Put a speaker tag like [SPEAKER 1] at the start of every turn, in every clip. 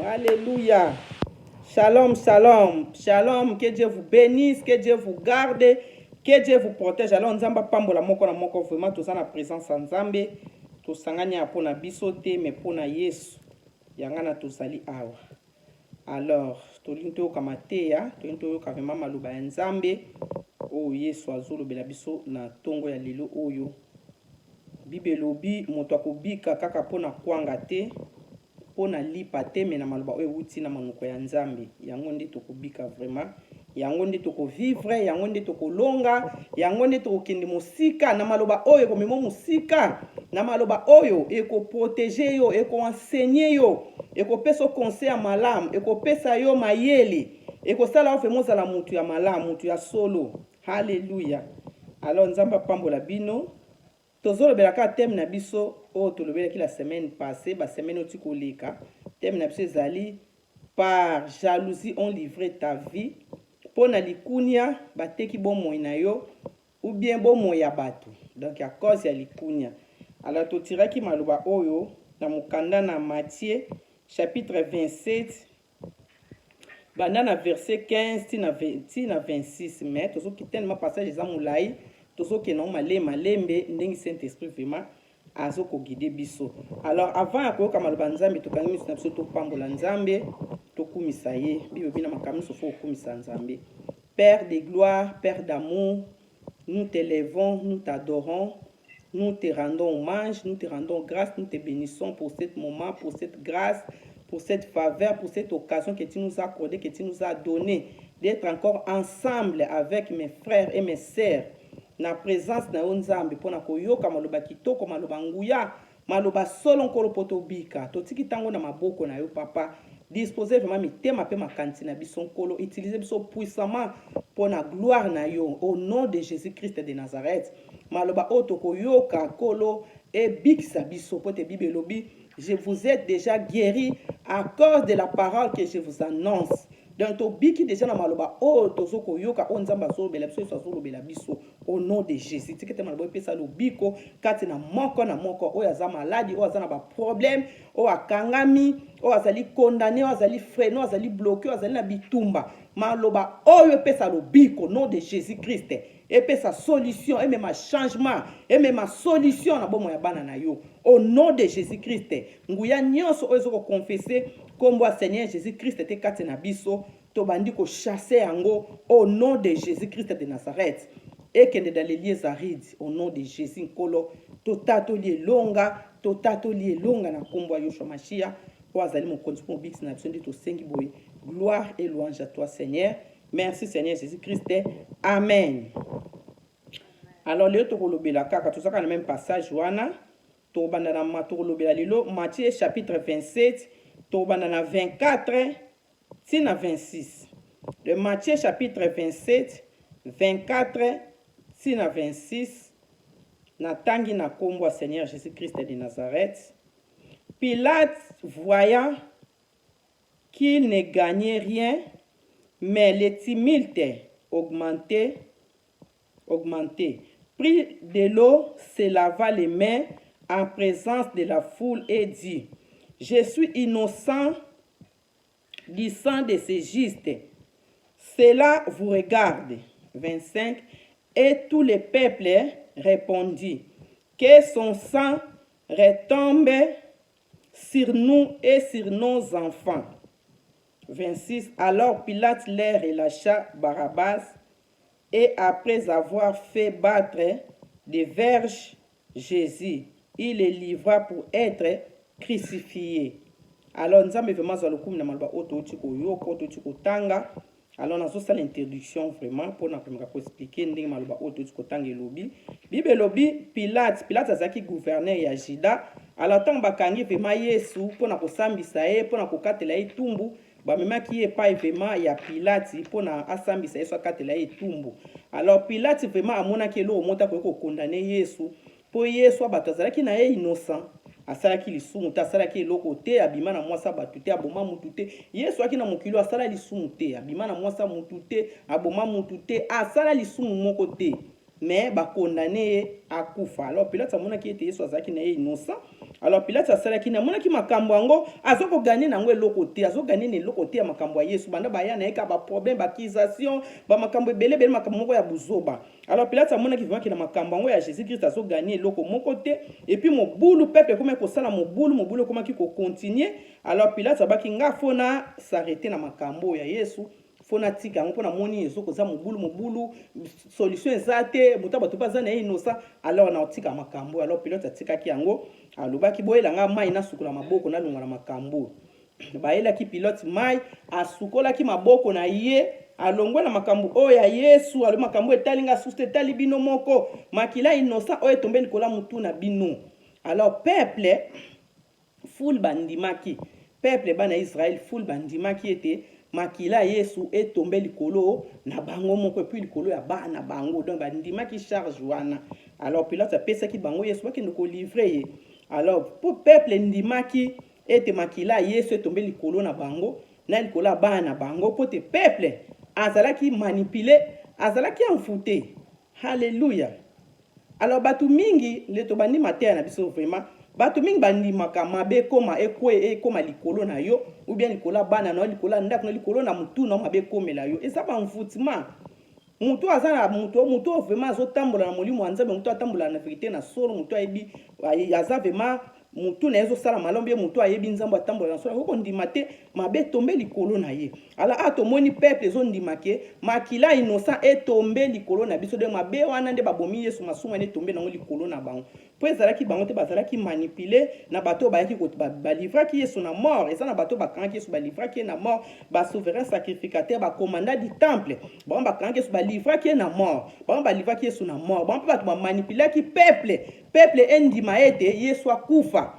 [SPEAKER 1] Alléluia. Shalom, shalom. Shalom. Que Dieu vous bénisse, que Dieu vous garde, que Dieu vous protège. Alors, Nzamba pambola moko na moko vraiment tous en présence en Nzambe. Tous sanganya pona bisote mais pona Yesu. Yangana tosali awa. Alors, tolinto kamatea, tolinto kavema maluba ya Nzambe. O Yesu azolo bela biso na tongo ya lelo oyo. Bibelobi moto akobika kaka pona kwanga te. Pona lipa te me na maloba oyo wuti na manuko ya Nzambe. Yango nde tokobika vraiment. Yango nde tokovivre, yango nde tokolonga, yango nde tokokende mosika na maloba oyo komemo mosika, na maloba oyo ekoprotéger yo, ekoenseigner yo, ekopesa conseil ya malamu, ekopesa yo mayele, ekosala ofe mozala mutu ya malamu, mutu ya solo. Hallelujah. Alors Nzamba pambola bino. Tozolobelaka thème na biso o tolobelaki la semaine passée, ba semaine oti koleka. Thème na biso ezali par jalousie on livré ta vie. Pona likunia bateki bomoi na yo ou bien bomoi ya bato. Donc à cause ya likunia. Alors totiraki maloba oyo na mukanda na Matthieu chapitre 27 banda na verset 15 tina 26 mais tozoki tellement passage eza mulai. Tozoki non malembe ndenge Saint-Esprit vraiment azoko guider biso. Alors avant ya koyoka maloba Nzambe tokangi miso na biso topambola Nzambe tokumisa ye bibo bina makamiso fo okumisa Nzambe. Père de gloire, Père d'amour, nous t'élèvons, nous t'adorons, nous te rendons hommage, nous te rendons grâce, nous te bénissons pour ce moment, pour cette grâce, pour cette faveur, pour cette occasion que tu nous as accordée, que tu nous as donnée d'être encore ensemble avec mes frères et mes sœurs. Na présence na Nzambe pona koyoka maloba kitoko maloba nguya maloba solo nkolo poto bika totiki tango na maboko na yo papa disposer vraiment mitema pe makanti na biso nkolo utiliser biso puissamment pona gloire na yo au nom de Jésus-Christ de Nazareth maloba oto koyoka kolo e bikisa biso pote bibelobi je vous ai déjà guéri à cause de la parole que je vous annonce. Donc to biki déjà na maloba o tozoko yoka o Nzamba so bela biso so bela biso au nom de Jésus. Tikete maloba pesa lo biko kati na moko o yaza maladi o yaza na ba problème o akangami o azali condamné o azali freiné o azali bloqué o azali na bitumba maloba o yo pesa lo biko nom de Jésus-Christ. Et puis sa solution, et même un changement, et même ma solution na bomo ya bana na yo. Au nom de Jésus-Christ, nguya nyonso ozo ko confesser comme Seigneur Jésus-Christ te kati na biso, to bandi ko chasser yango au nom de Jésus-Christ de Nazareth. Et que dans les lieux arides, au nom de Jésus nkolo, to tato li longa na kombo Yoshua Mashia, po azali mon konti po bix na biso ndi to sengi boy. Gloire et louange à toi Seigneur. Merci Seigneur Jésus-Christ. Amen. Alors, le tokolobela kaka tozaka na même passage wana tobanda na matolobela lilo Matthieu chapitre 27 tobanda na 24 tina 26. Le Matthieu chapitre 27 24 tina 26 na tangi na kombo Seigneur Jésus-Christ de Nazareth. Pilate voyant qu'il ne gagnait rien mais le tumulte augmentait, prit de l'eau, se lava les mains en présence de la foule et dit, je suis innocent du sang de ces justes. Cela vous regarde. 25. Et tout le peuple répondit, que son sang retombe sur nous et sur nos enfants. 26. Alors Pilate leur relâcha Barabbas et après avoir fait battre des verges Jésus, il le livra pour être crucifié. Alors nous avons vraiment zalokum na malba oto tiko yoko oto tiko tanga. Alors nous avons l'introduction vraiment pour nous expliquer ndenge malba oto tiko tanga lobi. Bible lobi Pilate azaki gouverneur ya Juda. Alors tant bakangi vraiment Yesu pour na kosambisa ye pour na kokatela ye tumbu. Ba mema ki pas vraiment ya Pilate pour na asambisa Yesu akatela ye tumbu. Alors Pilate vraiment amona ke lo monta ko condamner Yesu pour Yesu abatazalaki na ye innocent. Asalaki lisumu te asalaki eloko te abima na mwasa batu te aboma mutu te Yesu aki na mokilo asala lisumu te abima na mwasa mutu te aboma mutu te asala lisumu moko te mais ba condamner akufa. Alors Pilate amona ki ete Yesu azalaki na ye innocent Alors Pilate asalaki na monaki makambo yango azoko gagner nango eloko te, azo gagner ne eloko te ya makambo ya Yesu. Banda baya na eka ba problème, ba accusation, ba makambo ebele bele makambo moko ya buzoba. Alors Pilate amonaki vraiment na makambo yango ya Jésus Christ azo gagner eloko moko te, et puis mobulu peuple comme ko sala mobulu comme ki ko continuer. Alors Pilate abaki nga fona s'arrêter na makambo ya Yesu. Fona tika yango pona moni ezoko za mobulu solution ezate muta bato baza na innocent. Alors na tika makambo. Alors Pilate atikaki yango alobaki boyela nga mai na sukula maboko na lunga na makambo. Baela ki Pilate mai asukola ki maboko na ye alongwe na makambo oyo ya Yesu. Alo makambo etalinga suste tali bino moko makila innocent oyo tombe likola mutu na bino. Alors peuple full bandimaki, peuple bana Israël full bandimaki ete makila Yesu etombe likolo na bango moko et puis likolo ya bana bango, donc bandimaki charge wana. Alors Pilate apesaki bango Yesu bakende ko livrer ye. Alors pour peuple ndimaki ete makila Yesu etombe likolo na bango na likolo ya bana bango, pote peuple azalaki manipulé, azalaki enfoute. Alléluia. Alors batu mingi le to bandi mater na biso vraiment batu mingi bandi mabe koma ekoma likolo na yo, ou bien likolo bana na likolo ndako na likolo na mutu na mabe komela yo. Eza ba enfoutement. Mutu azana mutu vraiment azotambola na molimo nzambe, mutu atambola na vérité na solo, mutu ayebi aza vraiment mutu na ezo sala malombe, mutu ayebi nzambe atambola na solo ko ndima te mabe tombe likolo na ye. Alors atomoni peuple ezo ndimake makila innocent etombe likolo na biso de mabe wana nde babomi Yesu masumu ne tombe na likolo na bango. Po ezalaki bango te bazalaki manipuler na bato bayaki ko balivraki Yesu na mort, eza na bato bakangaki Yesu balivraki na mort, ba souverain sacrificateur ba commandant du temple bon bakangaki Yesu balivraki na mort, bon balivraki Yesu na mort, bon bato ba manipulaki peuple endima ete Yesu akufa.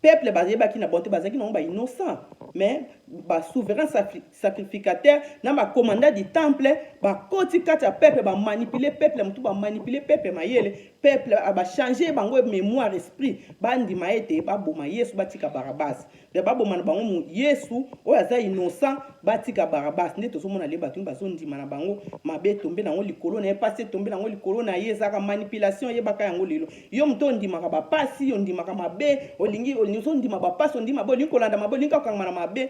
[SPEAKER 1] Peuple bazebaki na bonté bazaki na ba innocent, mais ba souverain sacrificateur na ba commandant du temple ba koti kati ya peuple ba manipuler peuple mutu ba manipuler peuple mayele peuple ba changer bango mémoire esprit bandima ete ba boma Yesu batika Barabas de ba boma na bango Yesu oyo aza innocent batika Barabas nde tozomona le bato bazondima na bango mabe tombe nango likolo na passé tombe nango likolo na ye ezaka manipulation ye baka yango lelo yo muto ndima ka ba pasi yo ndima ka mabe olingi ondima ba pasi ondima bo linkolanda mabe linka kanga na mabe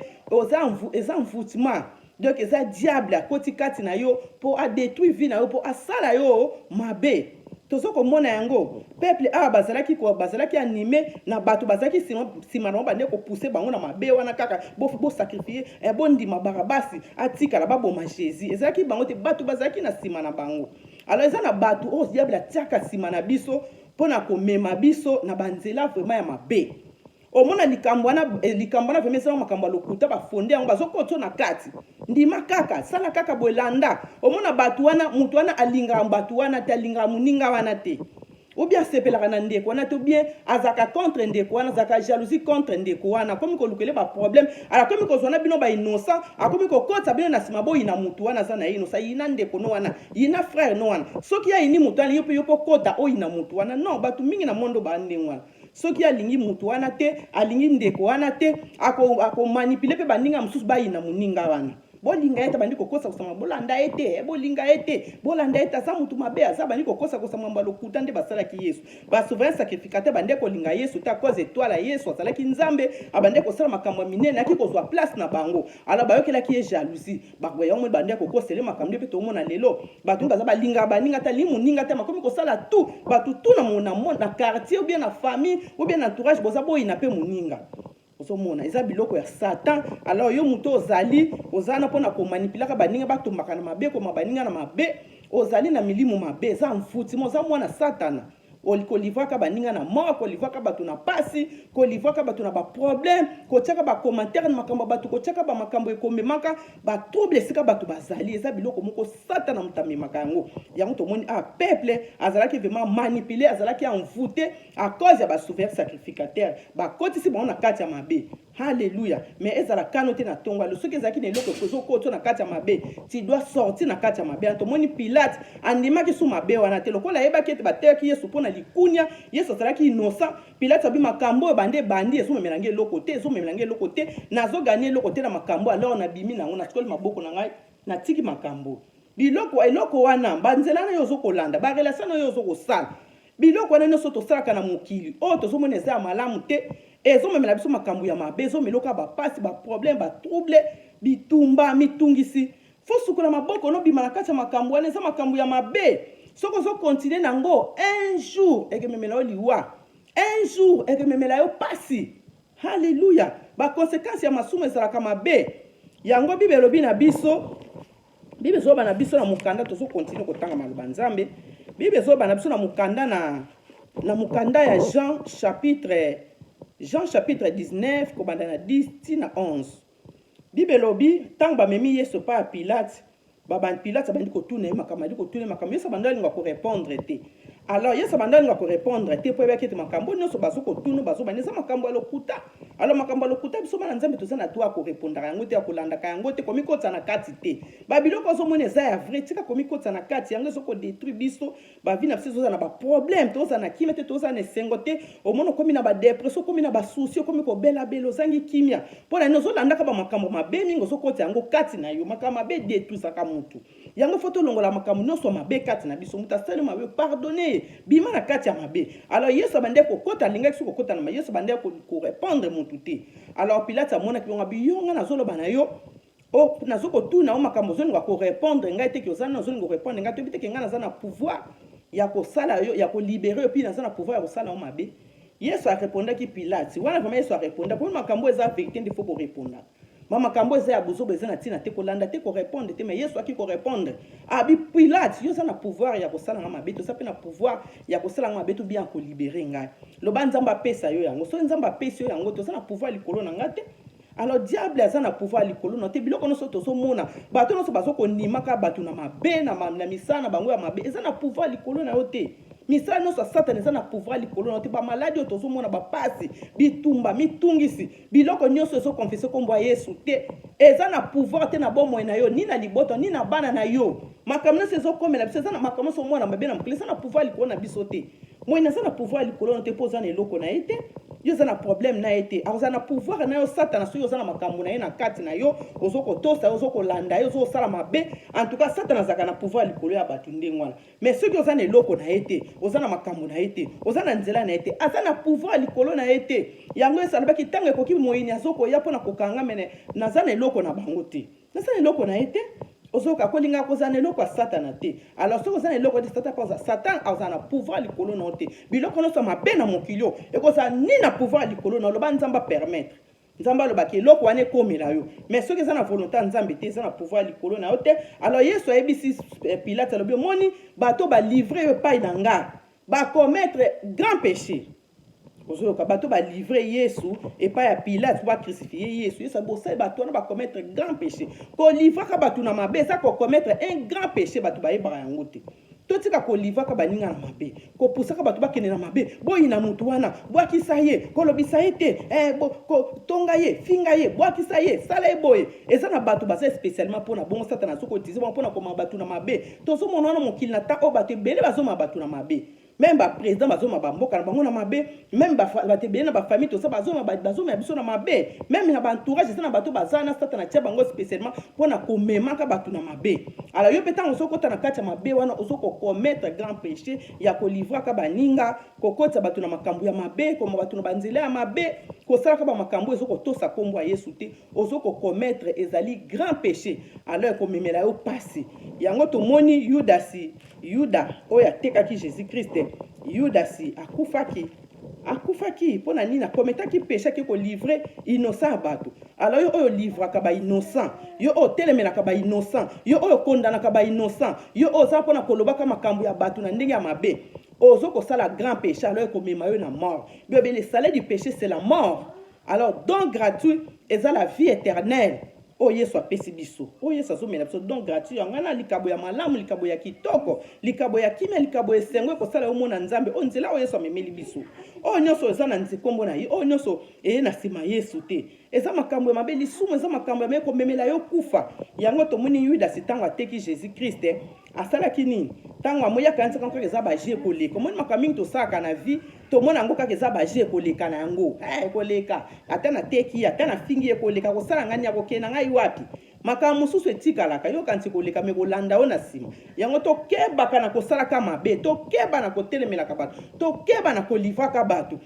[SPEAKER 1] eza envoûtement. Donc eza diable a koti kati na yo pour a détruire vie na yo pour asala yo mabe. Tozo komona yango peuple bazalaki animé na bato bazalaki sima na bande ko pousser bango na mabe wana kaka bo sacrifier bo ndima Barabasi atika la baboma Jésus ezalaki bango te bato bazalaki na sima na bango. Alors eza na bato o diable atiaka sima na biso pona ko mema biso na banzela vraiment ya mabe. Omona likambo wana vraiment ça makambo lokuta ba fondé yango bazokoto na kati ndima kaka sala kaka bolanda. Omona batu wana mutu wana alinga batu wana te alinga muninga wana te, ou bien sepelaka na ndeko wana to bien azaka contre ndeko wana azaka jalousie contre ndeko wana komi ko lukele ba problème ala komi ko zona bino ba innocent akomi ko kota bino na sima bo ina mutu wana za na innocent ina ndeko no wana ina frère no wana soki ya ini mutu wana yopo kota o ina mutu wana non batu mingi na mondo ba ndengwana soki alingi mutu wana te alingi ndeko wana te ako manipuler pe baninga mususu bayina muninga wana bolinga ete bandi kokosa kosama bolanda ete bolinga ete bolanda ete sa mutu mabe aza bandi kokosa kosama mbalo kuta nde basalaki Yesu ba souverain sacrificateur bande kolinga Yesu ta cause étoile ya Yesu asalaki nzambe abande kosala makambo minene aki kozwa place na bango ala bayokelaki ye jalousie bakoya mo bande kokosele makambo pe to mona lelo batu baza balinga baninga ta limu ninga ta makomi kosala tout batu tout na na quartier ou bien na famille ou bien entourage boza boyina pe muninga osomona eza biloko ya Satan. Alors yo muto ozali ozana pona ko manipulaka baninga batomaka na mabe ko mabaninga na mabe ozali na milimu mabe eza mfuti mo za mwana Satana kolivaka baninga na mort kolivaka batu na pasi kolivaka batu na ba problème kotiaka ba commentaire na makambo batu kotiaka ba makambo ekomemaka ba trouble sika batu bazali eza biloko moko Satana mutamemaka yango tomoni peuple azalaki vraiment manipulé azalaki envoûté à cause ya ba souverain sacrificateur ba kotisi bona kati ya mabe. Alléluia. Mais ezala kanote na tonga le soki ezaki na eloko kozo koto na kati ya mabe tu dois sortir na kati ya mabe. Tomoni Pilate andimaki su mabe wana te lokola yebaki ete bateki Yesu pona likunya Yesu azalaki innocent. Pilate abi makambo bande bandi ezo memelange eloko te ezo memelange eloko te nazo gagner eloko te na makambo alors na bimi nango na tikoli maboko na ngai na tiki makambo biloko eloko wana banzela na yo zo kolanda ba relation na yo zo kosala biloko wana nyonso tosalaka na mokili oyo tozomona eza ya malamu te ezomemela biso makambo ya mabe ezomeloka bapasi baproblème batrouble bitumba mitungisi fo sukola maboko nobima na kati ya makambo wana eza makambo ya mabe soki ozokontinue nango un jour ekememela yo liwa un jour ekememela yo pasi. Halleluya. Bakonsekansi ya masumu ezalaka mabe yango Bible elobi na biso Bible ezoba na biso na mukanda tozokontinue kotanga maloba Nzambe. Bible ezoba na biso na mukanda ya Jean chapitre 19 kobanda na 10 tina 11. Bible lobi tango bamemi Yesu pa Pilate Pilate abandi kotuna makambo Yesu abandalinga ko répondre te. Alors Yesu abandalinga ko répondre te po ebaki te makambo nyonso bazokotuna bazobanisa makambo ya lokuta. Alors makambo ya lokuta biso bana Nzambe tozana droit ko répondre yango te ya kolandaka yango te komi kotsa na kati te. Babiloko ozomona eza ya vrai tika komi kotsa na kati yango ezoko détruire biso ba vie na biso tozana ba problème tozana kimia te tozana esengo te omono komi na ba dépression komi na ba souci komi ko bela ozangi kimia. Pona nozo landaka ba makambo mabe mingo zokotsa yango kati na yo makambo mabe détruire saka mutu. Yango foto longola makambo nyonso mabe kati na biso muta sele mabe pardonner bima na kati ya mabe. Alors Yesu abande ko kota linga kiso ko kota na Yesu abande ko répondre mutu te. Alors Pilate amona ki biyonga na zolo bana yo o nazoko tuna o makambo zonga ko répondre ngai te ki ozana zonga ko répondre ngai te bite ke ngana zana pouvoir ya ko sala yo ya ko libérer yo pi na zana pouvoir ya ko sala o mabe. Yesu a répondu ki Pilate wana vraiment Yesu a répondu pour makambo eza vérité ndi faut ko répondre. Mama kambo eza ya buzo bezana tina te ko landa te ko répondre te mais Yesu aki ko répondre abi Pilate yo na pouvoir ya ko sala na mabe to sape na pouvoir ya ko sala na mabe to bien ko libérer ngai loba Nzamba pesa yo yango so Nzamba pesa yo yango to na pouvoir likolo na ngate. Alors diable aza na pouvoir likolo na te biloko noso to so mona bato noso bazoko nimaka bato na mabe na misana bango ya mabe eza na pouvoir likolo na yo te. Misala noso Satan eza na pouvoir likolo na te ba maladie to so mona ba pasi bitumba mitungisi biloko nyonso ezo confesser kombo ya Yesu te eza na pouvoir te na bomo na yo ni na liboto ni na bana na yo makamno ezo komela biso eza na makamno so mona mabe na mokili eza na pouvoir likolo na biso te moi na eza na pouvoir likolo na te poza na eloko na ete yo eza na problème na ete aza na pouvoir na yo Satan so yo eza na makambo na ye na kati na yo ozoko tosa ozoko landa yo ozosala mabe en tout cas Satan azaka na pouvoir likolo ya bato ndenge wana mais soki oza na eloko na ete oza na makambo na ete oza na nzela na ete aza na pouvoir likolo na ete yango esalobaki ntango ekoki moyini azokoya mpona kokanga mene naza na eloko na bango te naza na eloko na ete ozoka kolinga koza na eloko ya Satana te. Alors soki oza na eloko te Satan aza na pouvoir likolo na te biloko nyonso mabe na mokili oyo ekozala ni na pouvoir likolo na loba Nzamba permettre Nzamba alobaki eloko wana ekomela yo mais soki eza na volonté ya Nzambe te eza na pouvoir likolo na yo te. Alors Yesu ayebisi Pilate alobi omoni bato balivre yo epai na nga bakommettre grand péché ozoyoka bato balivre Yesu epai ya Pilate ba crucifier Yesu Yesu abosali bato wana bakommettre grand péché kolivraka bato na mabe eza kokommettre un grand péché bato bayebaka yango te totika kolivaka baninga na mabe kopusaka bato bakende na mabe boyina mutu wana bwakisa ye kolobisa ye te tonga ye finga ye bwakisa ye sala ye boye eza na bato baza spécialement mpona bongo Satana azokotize mpona koma bato na mabe tozomona wana mokili na ta oyo bato ebele bazoma bato na mabe même ba président bazoma ba mboka na bango na mabe même ba batebele na ba famille to ça bazoma biso na mabe même na ba entourage ça na bato bazana Satana tia bango spécialement pona komemaka bato na mabe. Alors yo petango sokota na kati ya mabe wana osoko commettre grand péché ya ko livrer ka baninga kokota bato na makambo ya mabe koma bato na banzela ya mabe kosala ka ba makambo ezoko tosa kombo ya Yesu te osoko commettre ezali grand péché. Alors komemela yo pasi yango to moni Yuda oya tekaki Jésus Christ Yudasi akufaki pona nini akometaki péché ki ko livrer innocent bato. Alors yo oyo livraka ba innocent yo o telemelaka ba innocent yo oyo kondanaka ba innocent yo oza pona kolobaka makambo ya bato na ndenge ya mabe ozoko sala grand péché alors komema yo na mort. Bien le salaire du péché c'est la mort. Alors don gratuit eza la vie éternelle. Oh Yesu apesi biso. Oh Yesu azomela biso donc gratuit ngana likabo ya malamu likabo ya kitoko likabo ya kimia likabo esengo ekosala yo mona Nzambe o nzela o Yesu amemeli biso. Oh nyonso eza na nzikombo na ye. Oh nyonso na sima Yesu te. Eza makambo ya mabe lisumu eza makambo ya meko memela yo kufa. Yango tomoni Yuda sitango ateki Jésus Christ asalaki nini? Tango amoya kanisa kanko eza ba je koleka. Komoni makaming to saka na vie tomona ngo kaka eza ba je koleka na yango. Koleka. Ata na teki ata na fingi koleka kosala ngani ya kokena ngai wapi? makambo mosusu etikalaka yo kanti koleka me kolanda o na nsima yango tokebaka na kosalaka mabe tokeba na kotelemelaka bato tokeba na kolivraka bato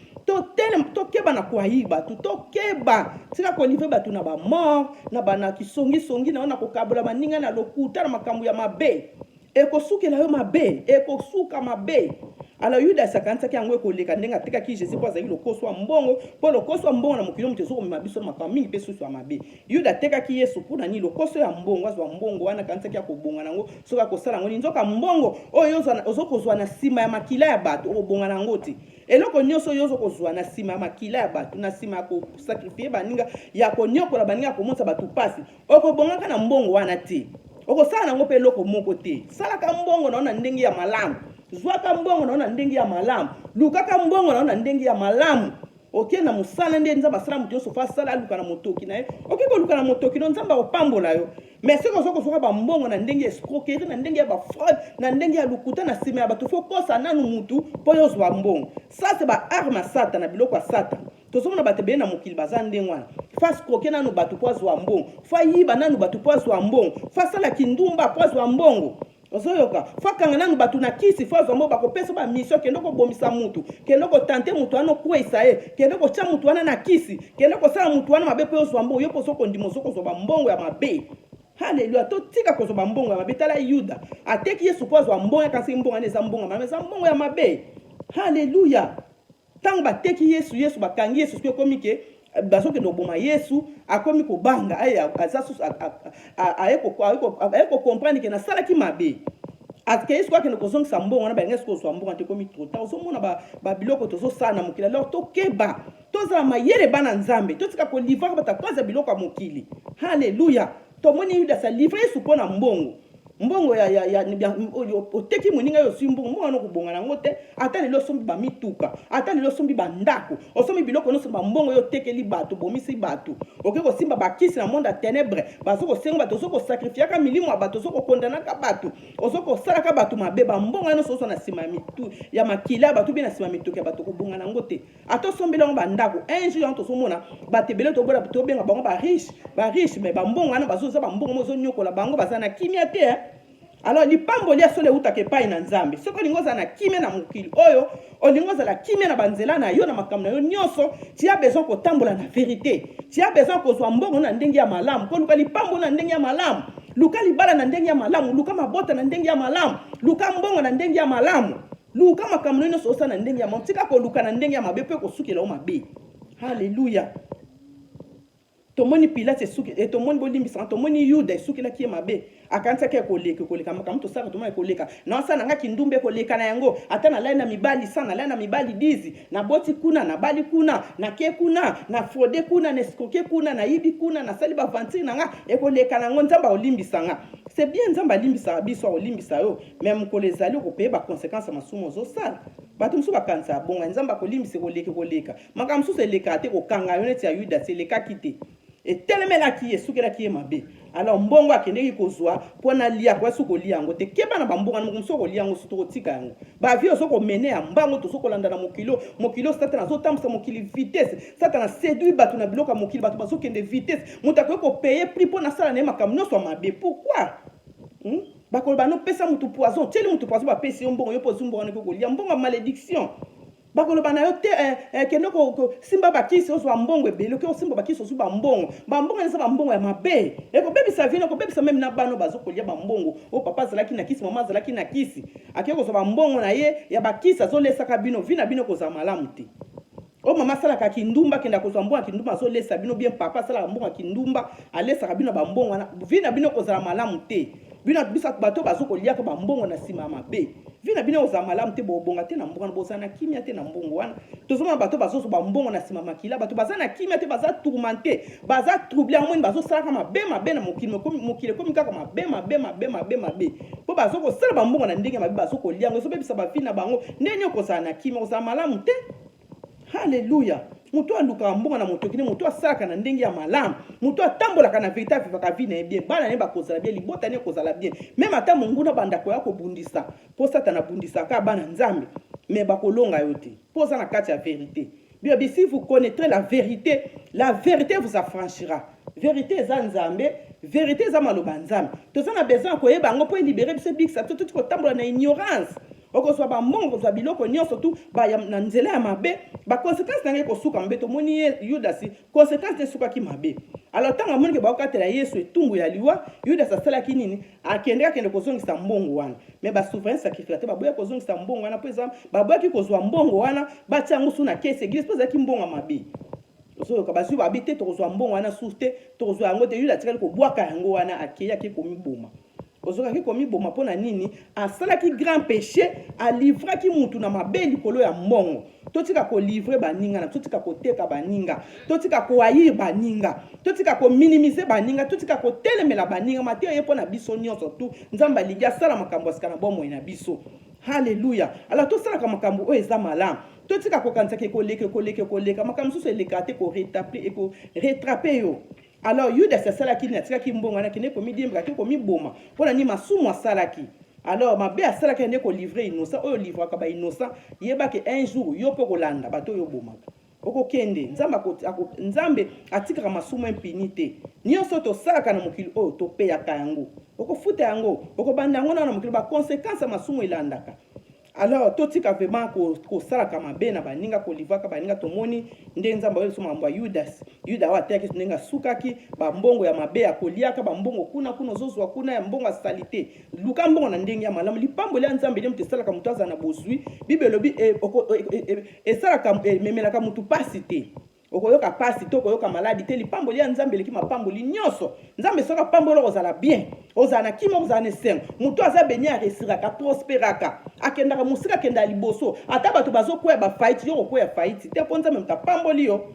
[SPEAKER 1] tokeba na koayi bato tokeba tika kolivre bato na bamort na bana kisongisongi na yo na kokabola baninga na lokuta na makambo ya mabe ekosukela yo mabe ekosuka mabe. Alors Yuda sakantsaki yango ekoleka ndenga atekaki Jésus po azali lokoso ya mbongo po lokoso ya mbongo na mokili moto ezokomema biso na makambo mingi mpe susu ya mabe. Yuda atekaki Yesu mpona nini lokoso ya mbongo azwa mbongo wana akanisaki ya kobonga nango soki akosala yango nini nzoka mbongo oyo ozokozwa na nsima ya makila ya bato okobonga nango te eloko nyonso oyo ozokozwa na nsima ya makila ya bato na nsima ya kosakrifie baninga ya konyokola baninga ya komonisa bato pasi okobongaka na mbongo wana te okosala nango mpe eloko moko te salaka mbongo na yo na ndenge ya malamu zwaka mbongo na yo na ndenge ya malamu lukaka mbongo na yo na ndenge ya malamu oke na mosala nde nzambe asala moto nyonso fa asala aluka na motoki na ye oke koluka na motoki no nzambe akopambola yo mais soki ozokozwaka bambongo na ndenge ya escroquerie na ndenge ya bafraude na ndenge ya lukuta na nsima ya bato fo kosa nanu mutu mpo yo ozwa mbongo ça c'est baarme ya sata na biloko ya sata tozomona bato ebele na mokili baza ndenge wana fa escroquer nanu bato mpo azwa mbongo fa yiba nanu bato mpo azwa mbongo fa asala kindumba mpo azwa mbongo ozoyoka fakanga nanu bato na kisi fo azwa mbongo bakopesa bamisio kende kobomisa mutu kende kotante mutu wana okweyisa ye kende kotya mutu wana na kisi kende kosala mutu wana mabe mpo ozwa mbongo yo mpo ozokondima ozokozwa bambongo ya mabe. Haleluya totika kozwa bambongo ya mabe tala Yuda ateki Yesu mpo azwa mbongo kasi mbongo wana eza mbongo ya mabe eza mbongo ya mabe. Haleluya ntango bateki Yesu bakangi Yesu soki ekomi ke bazokende koboma Yesu akomi kobanga aye kokomprendre ke nasalaki mabe atike Yesu akende kozongisa mbongo wana balingi soki ozwa mbongo te ekomi trop tard ozomona babiloko tozosala na mokili alors tokeba tozala mayele bana nzambe totika kolivaka bato akoza biloko ya mokili. Haleluya tomoni Yuda sa livre Yesu mpo na mbongo mbongo oteki moninga yo si mbongo mbongo nokobonga nango te ata lelo osombi bamituka ata lelo osombi bandako osombi biloko nyonso bambongo yo otekeli bato bomisi bato oke kosimba bakisi na monde ya ténèbre bazokosenga bato ozokosakrifiyaka milimo ya bato ozokokondanaka bato ozokosalaka bato mabe bambongo nyonso ozwa na nsima ya mitu ya makila ya bato mpe na nsima ya mituka ya bato kobonga nango te ata osombeli yango bandako un jour yango tozomona bato ebele tobenga bango bariche mais bambongo wana bazoza bambongo mo ozonyokola bango baza na kimia te. Alors lipamboli asole utaka epai na nzambe soki olingi ozala na kimia na mokili oyo olingi ozala kimia na banzela na yo na makambo na yo nyonso ti ya besoin kotambola na vérité ti ya besoin kozwa mbongo na ndenge ya malamu koluka lipambo na ndenge ya malamu luka libala na ndenge ya malamu luka mabota na ndenge ya malamu luka mbongo na ndenge ya malamu luka makambo na yo nyonso osala na ndenge ya malamu tika koluka na ndenge ya mabe mpe kosukela yo mabe. Haleluya tomoni Pilate suki tomoni bolimbisa tomoni Yuda sukilaki mabe akansaki koleka makambo tosaka tomoni koleka na sana ngaki ndumbe koleka na yango ata na lai na mibali sana lai na mibali dizi na boti kuna na bali kuna na ke kuna na fraude kuna na escroquer kuna na yibi kuna na sali ba vantire nanga ekoleka na ngo nzamba olimbisa nga c'est bien nzamba limbisa biso olimbisa yo même ko les ali ko payer ba conséquences masumo zo sala bato musu bakansa bonga nzamba kolimbisa koleka makambo susu eleka te kokanga yo neti ya Yuda seleka kite etelemelaki ye sukelaki ye mabe alors mbongo akendeki kozwa mpona lia kwa suko lia yango te keba na bambongo na mokomo soko lia yango suto kotika yango bavio soko mene ya mbango to soko landa na mokilo satana azotambwisa mokili vitesse satana séduit bato na biloko ya mokili bato bazokende vitesse moto akoki kopaye prix mpona asala na ye makambo nyonso ya mabe pourquoi bakoloba nopesa motu poison tieli motu poison bapesi yo mbongo yo mpo ozwi mbongo wana kokolia mbongo ya malédiction bakoloba na yo te kende simba bakisi ozwa mbongo ebele oke osimba bakisi ozwi bambongo eza bambongo ya mabe ekobebisa vino ekobebisa meme na bano bazokolia bambongo o papa azalaki na kisi mama azalaki na kisi akei kozwa bambongo na ye ya bakisi azolesaka bino vina bino kozwa malamu te o mama asalaka kindumba kenda kozwa mbongo ya kindumba azolesa bino bien papa asalaka mbongo ya kindumba alesaka bino bambongo wana vina bino kozala malamu te bino bisa bato bazokoliaka bambongo na nsima ya mabe vina bino kozala malamu te bobonga te na mbongo wana bozala na kimia te na mbongo wana tozomona bato bazozwa bambongo na nsima makila bato baza na kimia te baza tourmenté baza troublé yango moni bazosalaka mabe na mokili ekomi kaka mabe mpo bazokosala bambongo na ndenge ya mabe bazokolia yango ezobebisa bavie na bango ndenge okozala na kimia kozala malamu te. Haleluya mutu aluka mbongo na moto kine mutu asalaka na ndenge ya malamu mutu atambolaka na vérité avivaka vie na ye bien bana ne bakozala bien libota ne kozala bien même ata monguna bandako ya kobundisa mpo satana abundisaka bana nzambe mais bakolonga yo te mpo oza na kati ya vérité bien si vous connaîtrez la vérité vous affranchira vérité eza nzambe vérité eza maloba nzambe toza na besoin koyeba yango mpo elibere biso bikisa to toti kotambola na ignorance okozwa bambongo kozwa biloko nyonso tu na nzela ya mabe baconséquence na ngai kosuka mabe tomoni yudasi conséquence te esukaki mabe alors ntango amonike bakokatela yesu etumbu ya liwa yudasi asalaki nini akende kozongisa mbongo wana me basouverain sacrificateur baboya kozongisa mbongo wana mpo eza baboyaki kozwa mbongo wana batia yango su na kese eglise mpo ezalaki mbongo ya mabe ozoyoka bazwi babi te tokozwa mbongo wana susu te tokozwa yango te yuda atikali kobwaka yango wana akeyaki komiboma ozokaki komiboma mpo na nini asalaki grand péché alivraki mutu na mabe likolo ya mbongo totika kolivre baninga na totika koteka baninga totika koayir baninga totika kominimize baninga totika kotelemela baninga mateyo ye mpo na biso nyonso tu nzambe alingi asala makambo asika na bomoi na biso Hallelujah. Alors tosalaka makambo oyo eza malamu totika kokanisaka koleka makambo mosusu eleka te koretrape yo alors yuda asalaki nini atikaki mbongo wana kende komidiembaka te komiboma mpona nini masumu asalaki alors mabe asalaki ande kolivre innocent oyo livraka innocent yebaki un jour yo mpo kolanda bato oyo bomaka okokende nzambe atikaka masumu impini te nyonso tosalaka na mokili oyo topeyaka yango okofuta yango okobanda yango na mokili baconséquence ya masumu elandaka alors totika vraiment kosalaka mabe na baninga kolivaka baninga tomoni nde nzambe oyo somambo ya yuda oyo ateyaki ndenge asukaki bambongo ya mabe akoliaka bambongo kuna ozozwa kuna ya mbongo ya salite luka mbongo na ndenge ya malamu lipamboli ya nzambe nde moto esalaka moto aza na bozwi bible elobi esalaka ememelaka motu pasi te okoyoka pasi to okoyoka maladi te lipamboli ya nzambe eleki mapamboli nyonso nzambe soka pamboli ozala bien ozala na kima ozala na esengo moto aza beni aresiraka prosperaka akendaka mosika akenda liboso ata bato bazokwea bafaiti yo kokwea faiti te mpo nzambe moto apamboli yo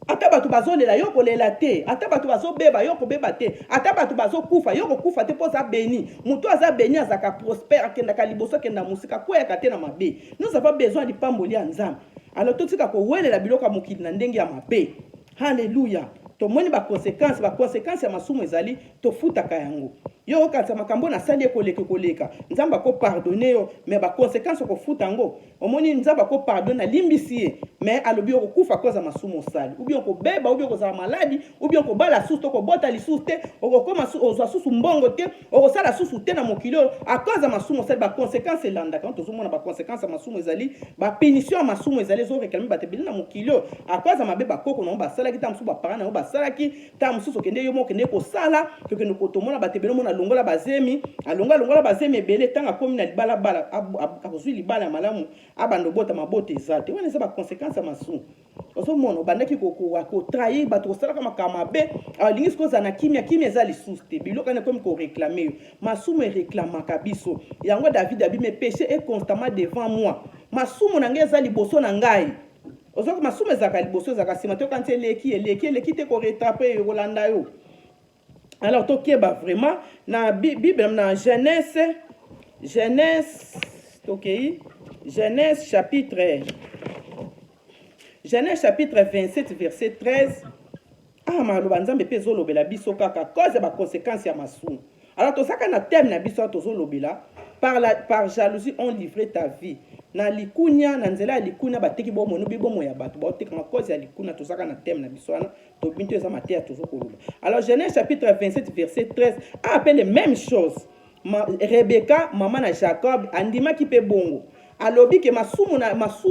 [SPEAKER 1] ata bato bazolela yo kolela te ata bato bazobeba yo kobeba te ata bato bazokufa yo kokufa te mpo oza beni moto aza beni azalaka prospere akendaka liboso akenda mosika akweyaka te na mabe nous avons besoin lipamboli ya nzambe alors totika kowelela biloko ya mokili na ndenge ya mabe Hallelujah. Tomoni baconséquence ya masumu ezali tofutaka yango yo okanisa makambo na sali koleka nzamba ko pardonner yo mais baconséquence kofuta yango omoni nzamba ko pardonner limbisi ye mais alobi okufa koza masumu sali ou bien ko beba ou bien ko za maladi ou bien ko bala susu to ko bota lisusu te okokoma ozwa susu mbongo te okosala susu te na mokili a cause masumu sali baconséquence elandaka quand tozomona baconséquence ya masumu ezali bapunition ya masumu ezali zo réclamer batebeli na mokili a cause mabe bakoko na basala kita musu baparana na basalaki ta mususu kende yo mokende ko sala tokende ko tomona batebeli mona longola bazemi alongola bazemi ebele tanga komi na libala bala akozwi libala malamu abando bota mabote ezate wana eza baconséquence ya masumu ozomona obandaki kotrahir bato kosalaka makambo mabe alingi sikoza na kimia eza lisusu te biloko ane komi koreklame yo masumu ereklamaka biso yango David abi me péché est constamment devant moi masumu na ngai eza liboso na ngai ozoko masumu ezaka liboso ezaka nsima te okanisi eleki te koretrape yo kolanda yo alors tokeba vraiment na bible na Genèse chapitre 27 verset 13 maloba nzambe pe ezolobela biso kaka cause ba conséquence ya masumu alors tosaka na thème na biso tozolobela par jalousie on livré ta vie na likunya na nzela ya likunya bateki bomo no bibomo ya bato bateka na cause ya likunya tosaka na thème na biso wana to binto eza mateya tozokoloba alors Genèse chapitre 27 verset 13 appelle les mêmes choses Rebecca maman na Jacob andimaki pe bongo alobi ke masumu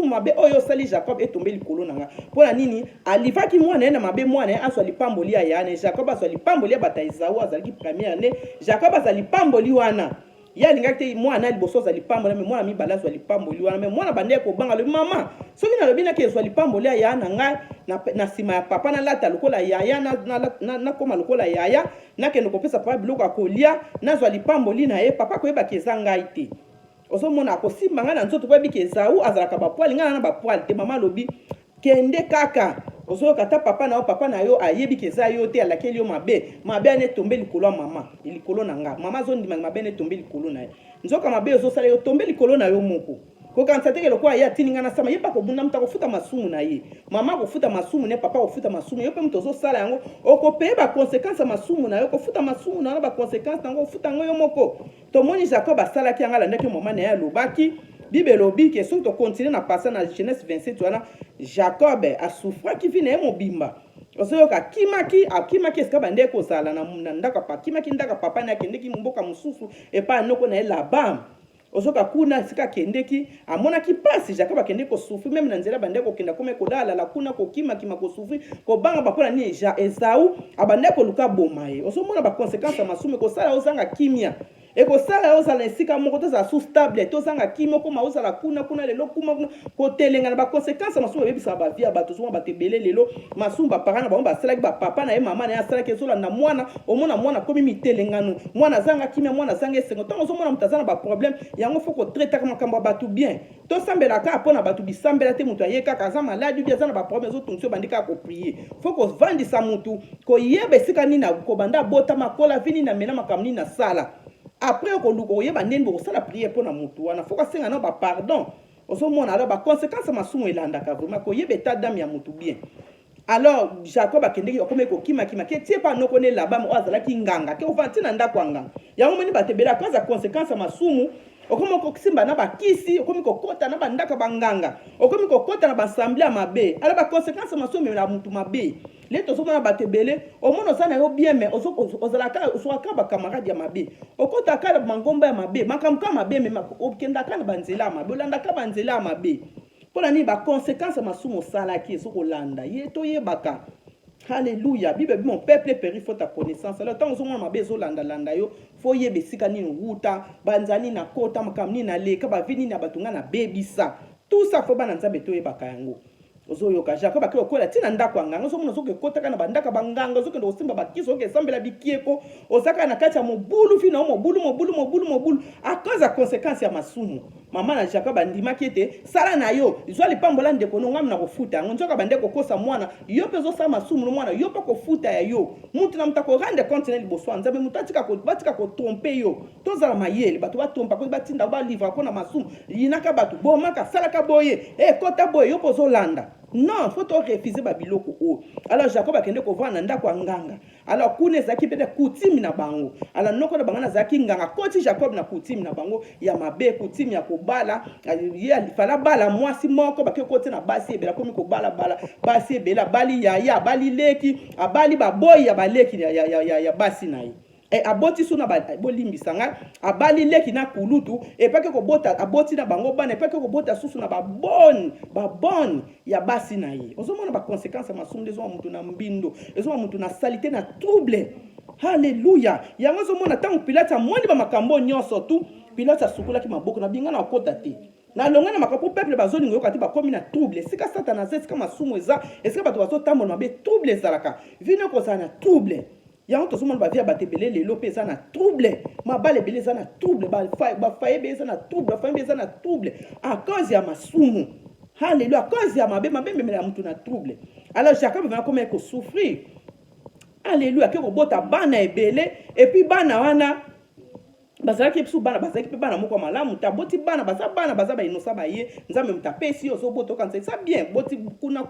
[SPEAKER 1] mabe oyo sali Jacob etombe likolo nanga pona nini alivaki mwana na mabe mwana aswa lipamboli ya yana Jacob aswa lipamboli ya bata Esau azalaki première année Jacob azali lipamboli wana ya lingaki mwana liboso za lipamboli mais mwana mibala azwa lipamboli wana mais mwana bande ko banga le mama soki na lobi na ke azwa lipamboli ya yana ngai na sima ya papa na lata lokola yaya na koma lokola yaya na ke ndokopesa papa biloko akolia nazwa lipamboli na ye papa koyeba ke ngai te ozomona akosimba nga na nzoto po ebiki Esau azalaka bapoali nga na bapoali te mama lobi kende kaka ozoyoka ta papa na yo ayebi ke eza yo te alakeli yo mabe ane tombe likolo ya mama likolo na nga mama azondimaka mabe ane tombe likolo na ye nzoka mabe ozosala yo tombe likolo na yo moko kokanisa teke lokola ye atininga na sama ye mpa kobunda moto akofuta masumu na ye mama kofuta masumu ne papa kofuta masumu yo mpe moto ozosala yango okopeye baconséquence ya masumu na yo kofuta masumu na yo baconséquence nango ofuta yango yo moko tomoni Jacob asalaki yango alandaki mama na ye alobaki bible elobi ke soki tokontinue na pasa na Genèse 27 wana Jacob asufraki vi na ye mobimba osoyoka kimaki esika bande kozala na ndako pa kimaki ndaka papa na kendeki mboka mususu epa noko na là-bas osoka kuna sika kendeki amonaki pasi Jacob akende ko souffrir même na nzela bande ko kenda kome kolala la kuna ko kimaki ko souffrir ko banga bakola ni Esau abande ko luka bomaye osomona ba conséquences masume ko sala osanga kimia ekosala ozala esika moko tozala sous stable tozanga kimia okoma ozala kuna lelo kuma kotelenga na baconséquence masumu ebebisa bavie ya bato zoma bato ebele lelo masumu bapara na bango basalaki bapapa na ye mama na ye asalaki ezolanda mwana omona mwana komi mitelengano mwana azanga kimia mwana azanga esengo ntango ozomona moto aza na baproblème yango fo kotretaka makambo ya bato bien tosambelaka mpo na bato bisambela te moto aye kaka aza maladi ubi aza na baproblème ezotungisi yo bandi kaka koprie fo kovandisa motu koyeba esika nini kobanda botama kola vi nini amena makambo nini asala après koluka oyeba ndeni bokosala priere mpo na motu wana fo kosenga na bapardon ozomona alors baconséquence masumu elandaka vraiment koyeba état d'âme ya motu bien alors Jacob akendeki okome kokima ke tie pa noko ne là-bas mo azalaki nganga ke ofanti na ndako nganga yango moni batebela kaza conséquence masumu okomi kosimba na bakisi okomi kokota na bandaka banganga okomi kokota na bassemblée ya mabe alors baconséquence masumu na mutu mabe le tozomona batebele omona osana yo bien mais ozalaka oswaka bakamarade ya mabe okotaka na mangomba ya mabe makamka mabe me okendaka na banzela ya mabe olandaka banzela ya mabe mpona nini baconséquence masumu osalaki ezokolanda ye toyebaka Alléluia. Bible dit mon peuple périt faute à connaissance. Alors tant que on m'a besoin landa yo, faut y besika ni wuta, banzani na kota makamni na leka ba vini na batunga na bebisa. Tout ça faut bananza beto e bakayango. Ozoyoka Jacob akyo kola tina ndako nganga zo mona zoke kota kana bandaka banganga zoke ndo simba bakiso ke sambela bikieko osaka na kati ya mobulu fina mobulu a cause ya conséquence ya masumu mama na Jacob andima kiete sala na yo zwa lipambola ndeko no ngam na kofuta ngonjoka bandeko kosa mwana yo pezo sa masumu no mwana yo pa kofuta ya yo mutu na mutako rende compte na liboso nzabe mutatika ko batika ko tromper yo tozala mayele bato ba trompa ko batinda ba livre ko na masumu yinaka bato bomaka sala ka boye kota boye yo pozo landa. Non, faut refuser babiloko o. Alors Jacob akende ko vana ndako nganga. Alors kune zaki pete kutimi na bango. Alors noko na bangana zaki nganga koti Jacob na kutimi na bango ya mabe kutimi ya kobala. Ye alifala bala mwasi moko bakyo kote na basi ebela komi ko bala basi ebela bali ya bali leki abali baboy ya baleki ya basi na ye. Aboti suna bolimbisanga abali leki na kulutu epake ko bota aboti na bango bana epake ko bota susu na babon ya basi na ye ozomona ba conséquence masumde zo mutu na mbindo ezo mutu na salité na trouble. Alléluia. Yango ozomona tangu Pilate amoni ba makambo nyonso tu Pilate asukula ki maboko na binga na kota te na longa na makapo peuple bazoni ngoyoka te bakomi na trouble sika satana sika masumu eza esika bato bazo tambola mabe trouble ezalaka vino ko sana trouble. Yango tozomona bavia batebele lelo pe eza na trouble mabale bele eza na trouble bafaye be eza na trouble bafaye be eza na trouble à cause ya masumu. Alléluia. À cause ya mabe memela mutu na trouble. Alors Jacob va comme ko souffrir. Alléluia. Ke ko bota bana ebele et puis bana wana bazalaki biso bana bazalaki pe bana moko malamu taboti bana baza ba inosa ba ye nzambe mutapesi ozo boto kanza ça bien boti kuna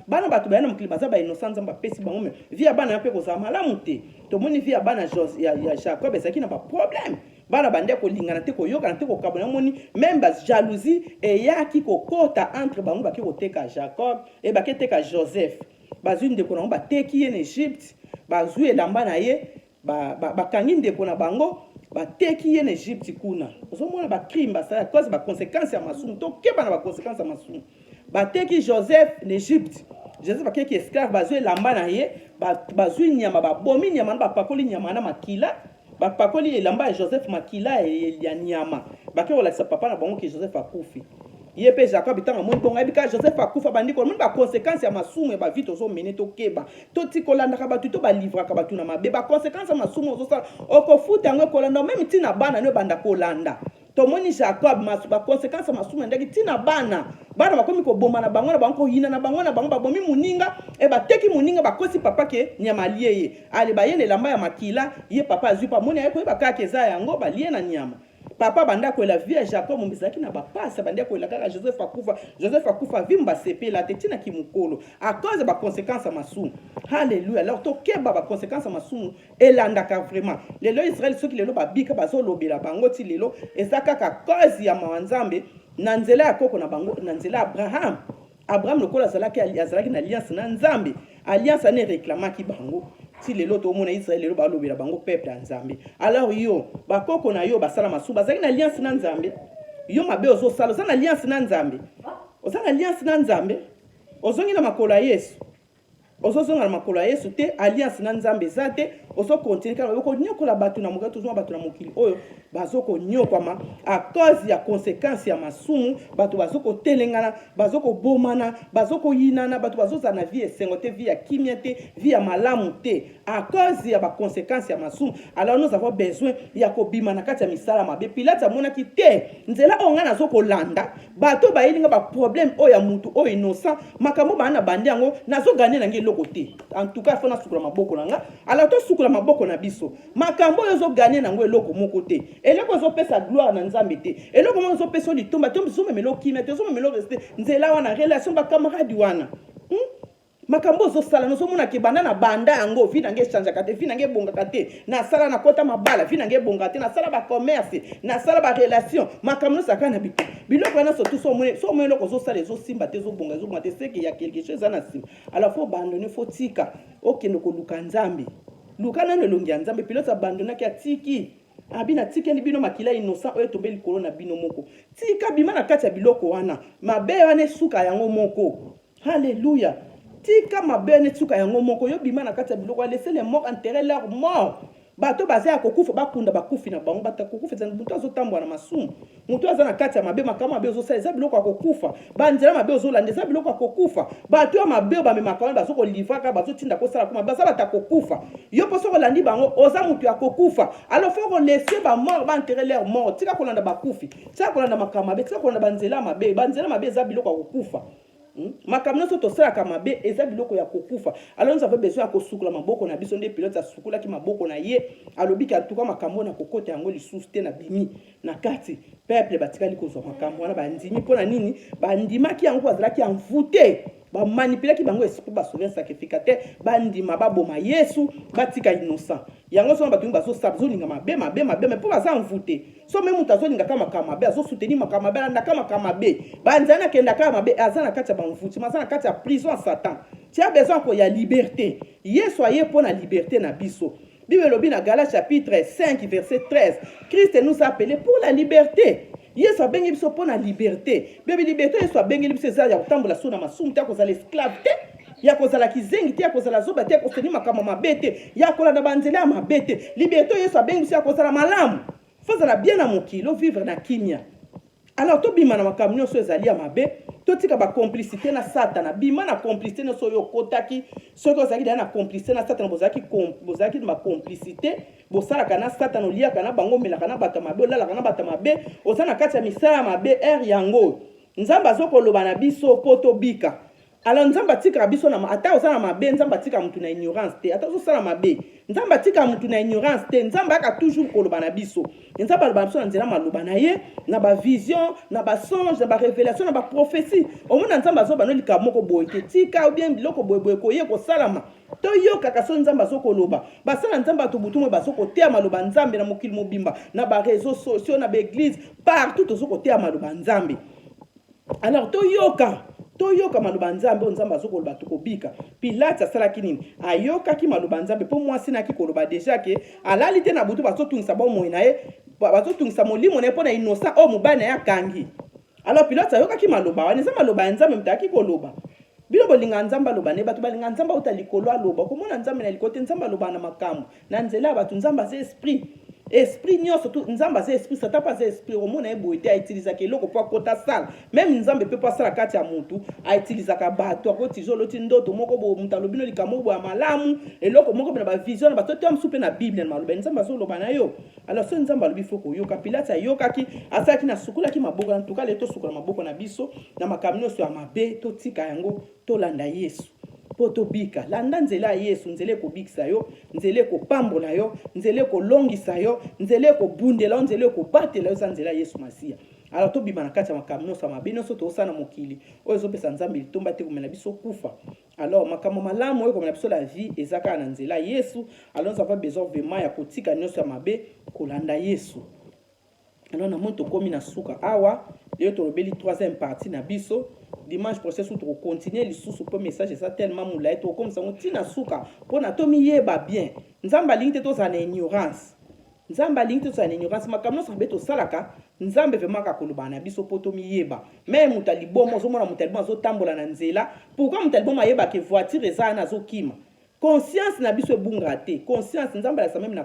[SPEAKER 1] bana batu bayana mukili baza ba inosa nzambe pesi bango me via bana pe ko za malamu te to moni via bana ya Jacob ezaki na ba problème bana bande ko lingana te ko yoka na te ko kabona moni même ba jalousie et yaki ko kota entre bango baki ko teka Jacob et baki teka Joseph bazui ndeko na ba teki en Égypte bazui elamba na ye ba kangi ndeko na bango bateki ye na Egypte kuna ozomona ba crime basala cause ba conséquence ya masumu to keba na ba conséquence ya masumu bateki Joseph na Egypte Joseph akeki esclave bazui elamba na ye bazui nyama babomi nyama na bapakoli nyama na makila bapakoli elamba ya Joseph makila ya nyama bakeo la papa na bango ke Joseph akufi ye pe Jacob bitanga moni bonga ebika Joseph akufa bandiko moni ba conséquence ya masumu ya ba vite ozo mene to keba to tikolanda ka batu to ba livra ka batu na mabe ba conséquence ya masumu ozo sala okofuta ngo kolanda même tina bana no banda kolanda to moni Jacob masu ba conséquence ya masumu ndaki tina bana bakomi ko bomba na bango na bango hina na bango babomi muninga e ba teki muninga bakosi papa ke nyama lieye ale ba yene lamba ya makila ye papa azui pa moni ayeko ba kaka eza yango ba liye na nyama papa banda ko la vie Jacob mbisaki na bapasa banda ko la kaka Joseph akufa vimba sepela tetina kimukolo à cause ba conséquence masumu. Alléluia. Alors to keba ba conséquence masumu elandaka vraiment lelo Israël soki lelo babika bazo lobela bango ti lelo ezaka ka cause ya manzambe na nzela ya koko na bango na nzela Abraham lokola azalaki na alliance na nzambe alliance ane réclamaki bango ti lelo to mona Israël lelo ba lobela bango peuple ya Nzambe. Alors yo bakoko na yo basala masuba bazaki na alliance na Nzambe. Yo mabe ozo sala oza na alliance na Nzambe. Oza na alliance na Nzambe. Ozongi na makolo ya Yesu. Ozozonga na makolo ya Yesu te alliance na Nzambe za te ozo continue kana bako nyokola batu na mokili tozwa batu na mokili oyo bazoko nyokwama à cause ya conséquence ya masumu batu bazoko telengana bazoko bomana bazoko yinana batu bazoza na vie esengo te vie ya kimia te vie ya malamu te à cause ya ba conséquence ya masumu. Alors nous avons besoin ya kobima na kati ya misala mabe. Pilate amonaki te nzela onga nazoko landa bato bayelinga ba problème oyo ya mutu oyo innocent makambo bana bande yango nazo gagner na ngelo côté. En tout cas fona sukula maboko nanga alors to sukula maboko na biso makambo yo zo gagner na ngo eloko moko te eloko zo pesa gloire na Nzambe te eloko mo zo pesa litomba to zo memelo kimia te zo memelo rester nzela wana relation ba camarade wana makambo zo sala no zo mona ke banda na banda yango vi nange change kate vi nange bonga kate na sala na kota mabala vi nange bonga te na sala ba commerce na sala ba relation makambo saka na bito biloko na so tout so mo eloko zo sala zo simba te zo bonga te c'est que y a quelque chose na sim. Alors faut abandonner faut tika okende ko luka Nzambe luka na nelongi ya Nzambe pilote abandonner ki atiki abina tikeli bino makila innocent oyo tombeli kolo na bino moko tika bima na kati ya biloko wana mabe wana suka yango moko. Alléluia. Tika mabe ne suka yango moko yo bima na kati ya biloko laisser les morts enterrer leurs morts. Bato baze ya kokufa bakunda bakufi na bango batakokufa za mutu azotambwa na masumu mutu aza na kati ya mabe makama mabe ozosala eza biloko akokufa banzela mabe ozolanda eza biloko akokufa bato ya mabe bamemaka wana bazoko livaka bazotinda kosala kuma baza batakokufa yo poso kolandi bango oza mutu akokufa. Alors faut qu'on laisser ba mort ba enterrer leur mort tika kolanda bakufi tika kolanda makama mabe tika kolanda banzela mabe eza biloko akokufa. Makamno so to sala kamabe eza biloko ya kokufa. Alors nous avons besoin ya kosukula maboko na biso nde pilote asukula ki maboko na ye alobiki atuka makambo na kokota yango lisusu te na bimi na kati peuple batikali kozwa makambo wana bandimi pona nini bandimaki yango bazalaki envoûté ba manipuler ki bango esprit ba sauver sacrificateur bandima baboma Yesu batika innocent yango so batu bazo sabzolinga mabe mais po baza envoûté so même mutazolinga kama mabe azo soutenir makama mabe na kama mabe banzana kenda kama mabe azana kati ya banvuti mazana kati ya prison à Satan. Tu as besoin ko ya liberté Yesu aye pona liberté na biso. Bible lobi na Galates chapitre 5 verset 13 Christ nous a appelé pour la liberté. Yesu abengi biso pona liberté. Bebe liberté Yesu abengi biso za ya kutambola sona masumu ta kozala esclave te ya kozala kizengi te ya kozala zoba te ya koseni makama mabe te ya kolanda banzela ya mabe te. Liberté Yesu abengi biso ya kozala malamu fozala bien na mokilo vivre na kimia. Alors to bima na makambo nyonso ezali ya mabe to tika ba complicité na Satana bima na complicité no so yo kotaki soki ozaki na complicité na Satana bozaki na complicité bosala kana Satana olia kana bango melaka na bata mabe olala kana bata mabe ozana kati ya misala mabe yango Nzambe azokoloba na biso poto bika. Alors Nzamba tika biso na ata osala mabe Nzamba tika mutu na ignorance te ata osala mabe Nzamba tika mutu na ignorance te Nzamba aka toujours koloba na biso Nzamba loba biso na nzela maloba na ye na ba vision na ba songe na ba révélation na ba prophétie omona Nzamba zo banolika moko boye te tika ou bien biloko boye ko ye ko salama to yo kaka so Nzamba zo koloba basala Nzamba to butumo basoko te maloba Nzambe na mokili mobimba na ba réseaux sociaux na ba église partout to zo ko te maloba Nzambe. Alors to yoka maloba Nzambe Nzambe azokoloba tukobika. Pilate asalaki nini ayokaki maloba Nzambe po mwasi naki koloba déjà ke alali te na butu bazotungisa bomoi na ye bazotungisa molimo na ye pona innocent o mobana ya kangi. Alors Pilate ayokaki maloba wana eza maloba Nzambe mtaki koloba bilo bolinga Nzambe aloba ne batu balinga Nzambe utalikolo aloba komona Nzambe na likote Nzambe aloba na makambo na nzela batu Nzambe aza esprit nyonso tout Nzamba za esprit Satan pas esprit omona eboite a utiliser ke loko po kota sala même Nzambe pe pas sala kati ya mutu a utiliser ka bato akotizolo ti ndoto moko bo mutalo bino likamo bo malamu eloko moko na ba vision na bato tem soupe na Bible na maloba Nzamba zo loba na yo. Alors so Nzamba lobi foko yo Pilate ayokaki asaki na sukula ki maboko en tout cas leto sukula maboko na biso na makamino so ya mabe to tika yango to landa Yesu poto bika landa nzela Yesu nzele ko bikisa yo nzele ko pambola yo nzele ko longisa yo nzele ko bundela nzele ko batela yo nzela Yesu Masia. Alors to bima na kati ya makamno sa mabino so to sana mokili oyo zo pesa Nzambe litomba te komela biso kufa. Alors makamo malamu oyo komela biso la vie ezaka na nzela Yesu. Alors nous avons besoin vraiment ya kotika nyonso ya mabe kolanda Yesu. Alors na moto komi na suka awa lelo tolobeli troisième partie na biso dimanche prochain so tokocontinue lisusu mpo message eza tellement molai tokokomisa yango ntina suka mpo na tomiyeba bien nzambe alingi te tozala na ignorance nzambe alingi te tozala na ignorance makambo nyonso mabe tosalaka nzambe vraiment akakoloba na biso mpo tomiyeba me moto alibomo ozomona moto alibomo azotambola na nzela pourkui moto alibomo ayebaka voiture eza wana azokima conscience na biso ebunga te conscience nzambe alasa meme na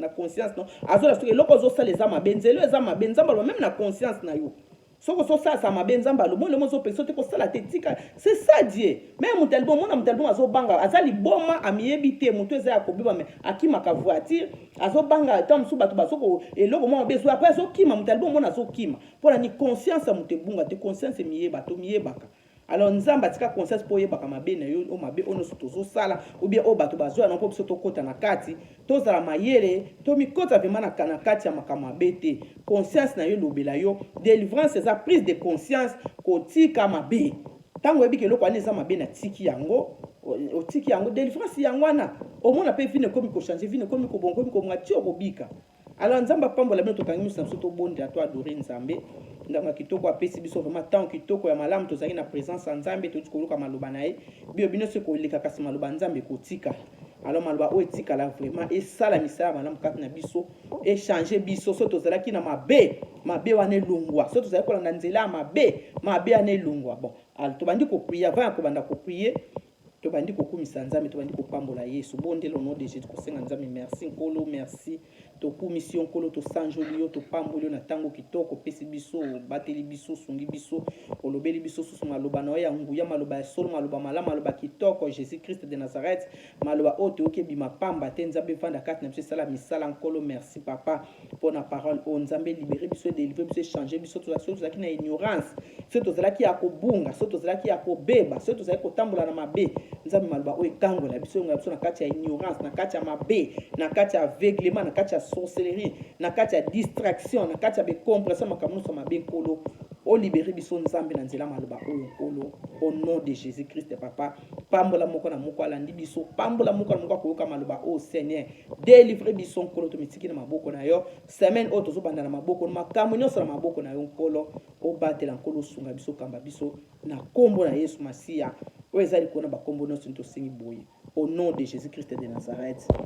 [SPEAKER 1] conscience no azola soki eloko ozosala eza mabe nzelo eza mabe nzambe aloba meme na conscience na yo soko ozosalisa mabe nzambe aloba olemo ozopekisa te kosala te tika c'est ça die me moto alibomo mona moto alibomo azobanga aza liboma amiyebi te moto eza ya kobiba me akimaka voiture azobanga ta mosusu bato bazoko eloko mwa mabe ezo apres azokima moto alibomo mona azokima mpona ni conscience ya moto ebunga te conscience emiyeba to miyebaka alors nzambe atika conscience po yebaka mabe na yo o mabe ono so tozosala ou bien o bato bazwa na po biso tokota na kati tozala mayele to mikota vraiment na kati ya makambo mabe te conscience na yo lobela yo délivrance eza prise de conscience kotika mabe ntango oyebi ke eloko wana eza mabe na tiki yango otiki yango délivrance yango wana omona mpe vine ekomi kochange vine ekomi kobonga ekomi kobonga ti okobika alors nzambe apambola bino tokangi miso na biso tobondela to adore nzambe ndanga kitoko apesi biso vraiment tant kitoko ya malamu tozali na présence ya nzambe tozi koluka maloba na ye bio bino soki koleka kasi maloba nzambe ekotikala alors maloba oyo etikala vraiment esala misala ya malamu kati na biso echange biso so tozalaki na mabe wana elongwa so tozalaki kolanda nzela ya mabe wana elongwa bon alors tobandi koprie avant ya kobanda koprie tobandi kokumisa nzambe tobandi kopambola yesu bondela au nom de jésus kosenga nzambe merci nkolo merci tokumisi yo nkolo tosanjoli yo topamboli yo na ntango kitoko opesi biso obateli biso osungi biso olobeli biso susu maloba na yo ya nguya maloba ya solo maloba malamu maloba kitoko jésus christ de nazareth maloba oyo toyoki ebima pamba te nzambe evanda kati na biso esala misala nkolo merci papa mpo na parole oyo nzambe libere biso edelivre biso echange biso tozalaki na ignorance so tozalaki ya kobunga so tozalaki ya kobeba so tozalaki kotambola na mabe nzambe maloba oyo ekangola biso yongola biso na kati ya ignorance na kati ya mabe na kati ya aveuglement na kati ya sorcellerie na kati ya distraction na kati ya becompression makambo nyonso mabe nkolo olibere biso nzambe na nzela maloba oyo nkolo au nom de jésus christ papa pambola moko na moko alandi biso pambola moko na moko akoyoka maloba oyo seigneur délivre biso nkolo tomitiki na maboko na yo semaine oyo tozobanda na maboko makambo nyonso na maboko na yo nkolo obatela nkolo osunga biso kamba biso na kombo na yesu masiya oyo eza likolo na bakombo nyonso tosengi boye au nom de jésus christ de nazareth